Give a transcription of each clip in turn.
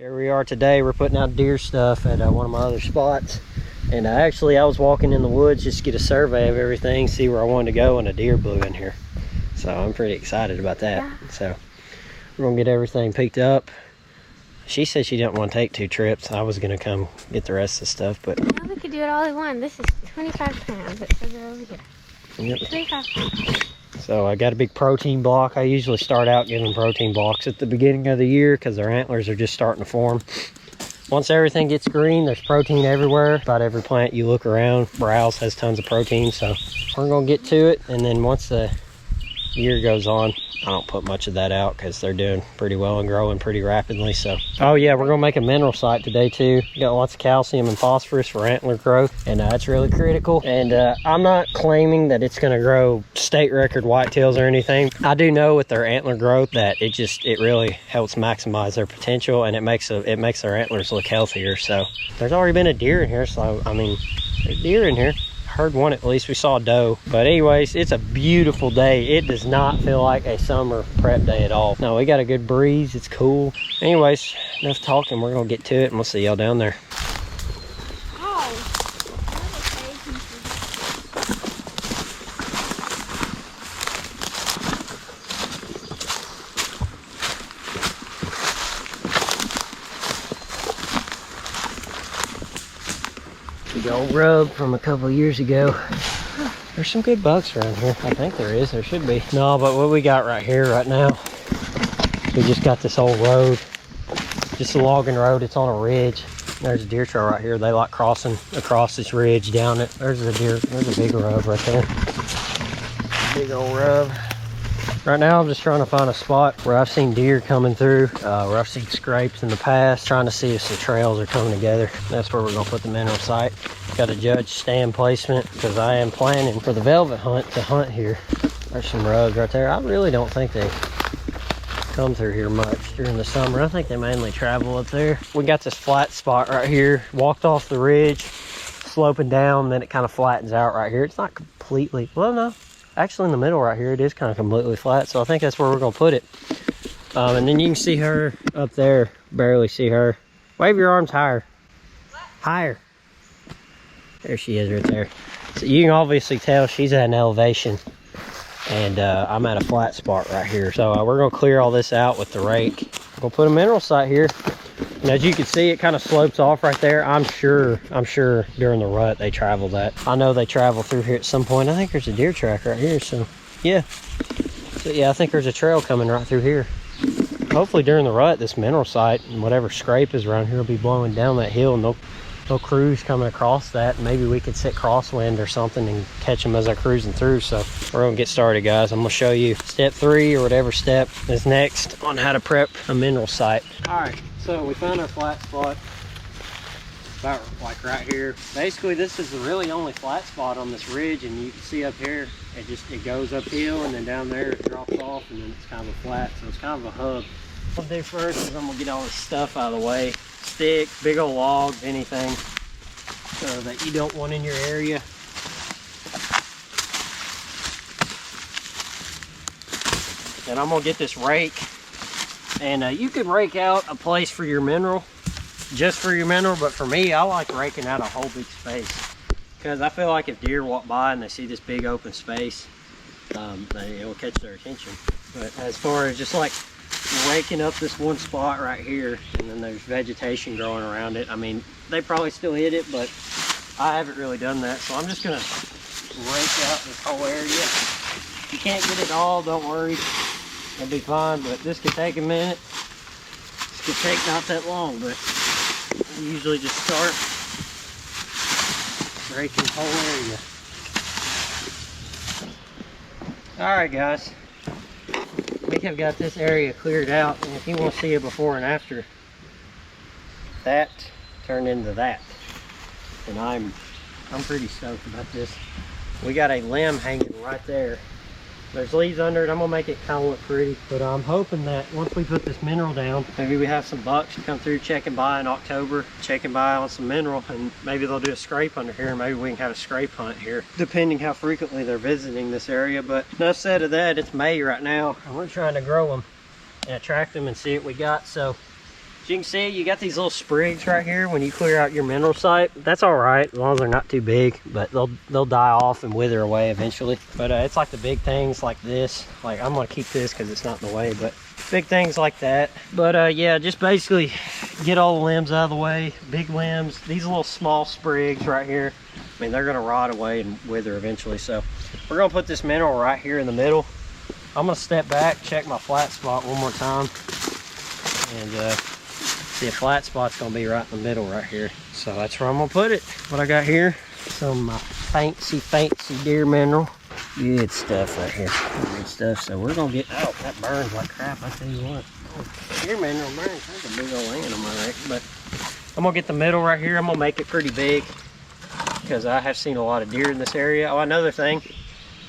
Here we are today. We're putting out deer stuff at one of my other spots. And actually I was walking in the woods just to get a survey of everything, see where I wanted to go, and a deer blew in here. So I'm pretty excited about that. Yeah. So we're gonna get everything picked up. She said she didn't want to take 2 trips. I was gonna come get the rest of the stuff, but now we could do it all in one. This is 25 pounds. It says it over here. Yep. 25 pounds. So I got a big protein block. I usually start out giving protein blocks at the beginning of the year because their antlers are just starting to form. Once everything gets green, there's protein everywhere. About every plant you look around, browse has tons of protein. So we're gonna get to it, and then once the year goes on, I don't put much of that out because they're doing pretty well and growing pretty rapidly. So, oh yeah, we're gonna make a mineral site today too. Got lots of calcium and phosphorus for antler growth, and that's really critical. And I'm not claiming that it's gonna grow state record whitetails or anything. I do know with their antler growth that it really helps maximize their potential, and it makes their antlers look healthier. So there's already been a deer in here, so I mean, there's deer in here. Heard one at least. We saw a doe. But anyways, it's a beautiful day. It does not feel like a summer prep day at all. No, we got a good breeze. It's cool. Anyways, enough talking. We're gonna get to it and we'll see y'all down there. Big old rub from a couple of years ago. There's some good bucks around here. I think there is. There should be. No, but what we got right here right now, we just got this old road. Just a logging road. It's on a ridge. There's a deer trail right here. They like crossing across this ridge down it. There's a deer. There's a big rub right there. Big old rub. Right now I'm just trying to find a spot where I've seen deer coming through, where I've seen scrapes in the past, trying to see if the trails are coming together. That's where we're gonna put the mineral site. Got to judge stand placement because I am planning for the velvet hunt to hunt here. There's some rubs right there. I really don't think they come through here much during the summer. I think they mainly travel up there. We got this flat spot right here. Walked off the ridge, sloping down, then it kind of flattens out right here. It's not completely, well no. Actually in the middle right here, it is kind of completely flat. So I think that's where we're gonna put it. And then you can see her up there, barely see her. Wave your arms higher. What? Higher. There she is right there. So you can obviously tell she's at an elevation, and I'm at a flat spot right here. So we're gonna clear all this out with the rake. We'll put a mineral site here. And as you can see, it kind of slopes off right there. I'm sure during the rut they travel that. I know they travel through here at some point. I think there's a deer track right here, so yeah. So yeah, I think there's a trail coming right through here. Hopefully during the rut, this mineral site and whatever scrape is around here will be blowing down that hill, and no crews coming across that. Maybe we could sit crosswind or something and catch them as they're cruising through. So we're gonna get started, guys. I'm gonna show you step 3 or whatever step is next on how to prep a mineral site. All right. So we found our flat spot, about like right here. Basically, this is the really only flat spot on this ridge, and you can see up here, it goes uphill, and then down there it drops off, and then it's kind of a flat, so it's kind of a hub. What I'll do first is I'm gonna get all this stuff out of the way. Sticks, big old logs, anything that you don't want in your area. And I'm gonna get this rake. And you could rake out a place for your mineral, just for your mineral, but for me, I like raking out a whole big space. Because I feel like if deer walk by and they see this big open space, it will catch their attention. But as far as just like raking up this one spot right here, and then there's vegetation growing around it, I mean, they probably still hit it, but I haven't really done that. So I'm just gonna rake out this whole area. If you can't get it all, don't worry. It'll be fine, but this could take a minute. This could take not that long, but I usually just start raking the whole area. Alright guys, we have got this area cleared out, and if you want to see it before and after, that turned into that. And I'm pretty stoked about this. We got a limb hanging right there. There's leaves under it. I'm gonna make it kind of look pretty, but I'm hoping that once we put this mineral down, maybe we have some bucks come through checking by in October, checking by on some mineral, and maybe they'll do a scrape under here, and maybe we can have a scrape hunt here, depending how frequently they're visiting this area. But enough said of that. It's May right now, and we're trying to grow them and attract them and see what we got. So you can see, you got these little sprigs right here when you clear out your mineral site. That's all right, as long as they're not too big, but they'll die off and wither away eventually. But it's like the big things like this. Like, I'm gonna keep this because it's not in the way, but big things like that. But yeah, just basically get all the limbs out of the way. Big limbs, these little small sprigs right here, I mean, they're gonna rot away and wither eventually. So we're gonna put this mineral right here in the middle. I'm gonna step back, check my flat spot one more time, and see, a flat spot's gonna be right in the middle right here. So that's where I'm gonna put it. What I got here, some fancy deer mineral. Good stuff right here, good stuff. So we're gonna get, oh, that burns like crap, I tell you what. Oh, deer mineral burns, that's a big old animal, I reckon. But I'm gonna get the middle right here. I'm gonna make it pretty big because I have seen a lot of deer in this area. Oh, another thing,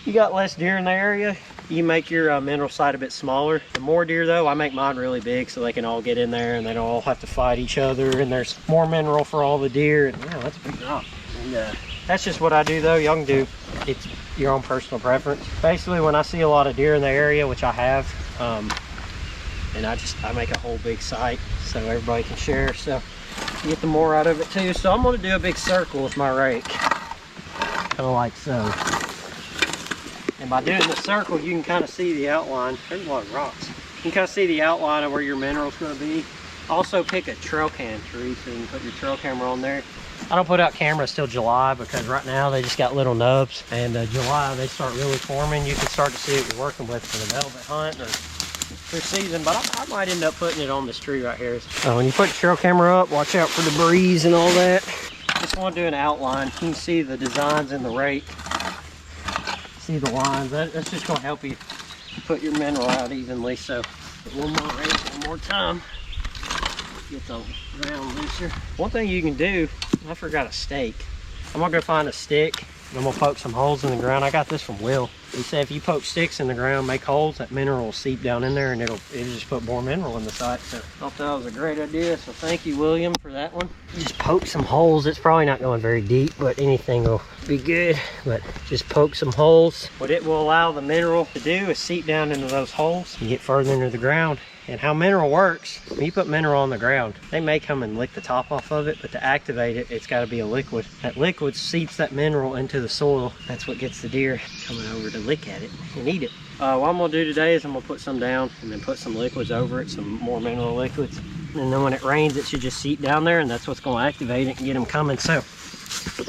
you got less deer in the area, you make your mineral site a bit smaller. The more deer though, I make mine really big so they can all get in there and they don't all have to fight each other, and there's more mineral for all the deer. And yeah, that's a big job. And that's just what I do though. Y'all can do, it's your own personal preference. Basically, when I see a lot of deer in the area, which I have, and I make a whole big site so everybody can share, so you get the more out of it too. So I'm gonna do a big circle with my rake, kind of like so. And by doing the circle, you can kind of see the outline. There's a lot of rocks. You can kind of see the outline of where your mineral's going to be. Also pick a trail cam tree so you can put your trail camera on there. I don't put out cameras till July because right now they just got little nubs. And July, they start really forming. You can start to see what you're working with for the velvet hunt or for season. But I might end up putting it on this tree right here. So when you put your trail camera up, watch out for the breeze and all that. Just want to do an outline. You can see the designs in the rake. See the lines. That's just going to help you put your mineral out evenly. So one more rake, one more time. Get the ground looser. One thing you can do, I forgot a stake. I'm gonna go find a stick and I'm gonna poke some holes in the ground. I got this from Will. He said if you poke sticks in the ground, make holes, that mineral will seep down in there and it'll just put more mineral in the site. So I thought that was a great idea. So thank you, William, for that one. Just poke some holes. It's probably not going very deep, but anything will be good. But just poke some holes. What it will allow the mineral to do is seep down into those holes and get further into the ground. And how mineral works, when you put mineral on the ground, they may come and lick the top off of it, but to activate it, it's got to be a liquid. That liquid seeps that mineral into the soil. That's what gets the deer coming over to lick at it and eat it. What I'm gonna do today is I'm gonna put some down and then put some liquids over it, some more mineral liquids. And then when it rains, it should just seep down there, and that's what's gonna activate it and get them coming. So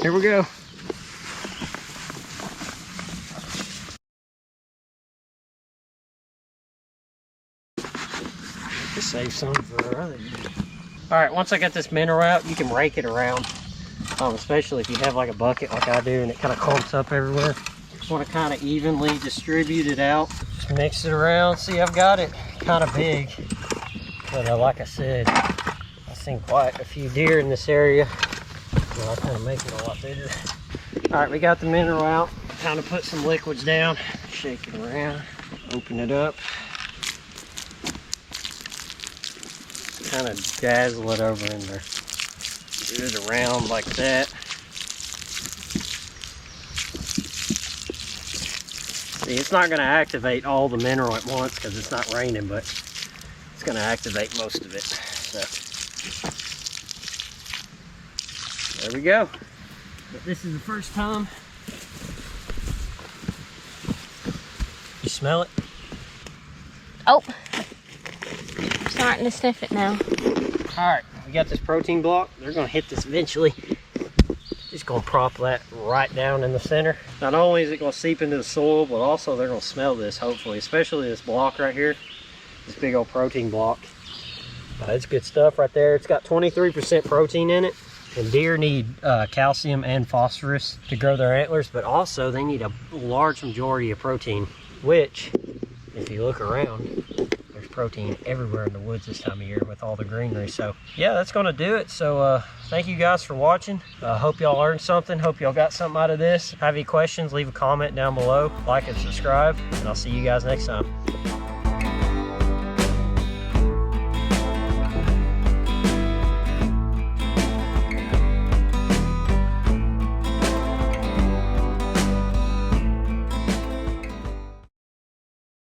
here we go. Save some for other. All right, once I got this mineral out, you can rake it around, especially if you have like a bucket like I do and it kind of clumps up everywhere. Just want to kind of evenly distribute it out. Just mix it around. See, I've got it kind of big, but like I said, I've seen quite a few deer in this area, so I kind of make it a lot bigger. All right, we got the mineral out. Kind of put some liquids down, shake it around, open it up. Kind of dazzle it over in there. Do it around like that. See, it's not going to activate all the mineral at once because it's not raining, but it's going to activate most of it. So there we go. But this is the first time. You smell it? Oh. Starting to sniff it now. All right, we got this protein block. They're gonna hit this eventually. Just gonna prop that right down in the center. Not only is it gonna seep into the soil, but also they're gonna smell this, hopefully, especially this block right here, this big old protein block. It's good stuff right there. It's got 23% protein in it. And deer need calcium and phosphorus to grow their antlers, but also they need a large majority of protein, which, if you look around, protein everywhere in the woods this time of year with all the greenery. So yeah, that's gonna do it. So thank you guys for watching. Hope y'all learned something. Hope y'all got something out of this. If you have any questions, leave a comment down below, like and subscribe, and I'll see you guys next time.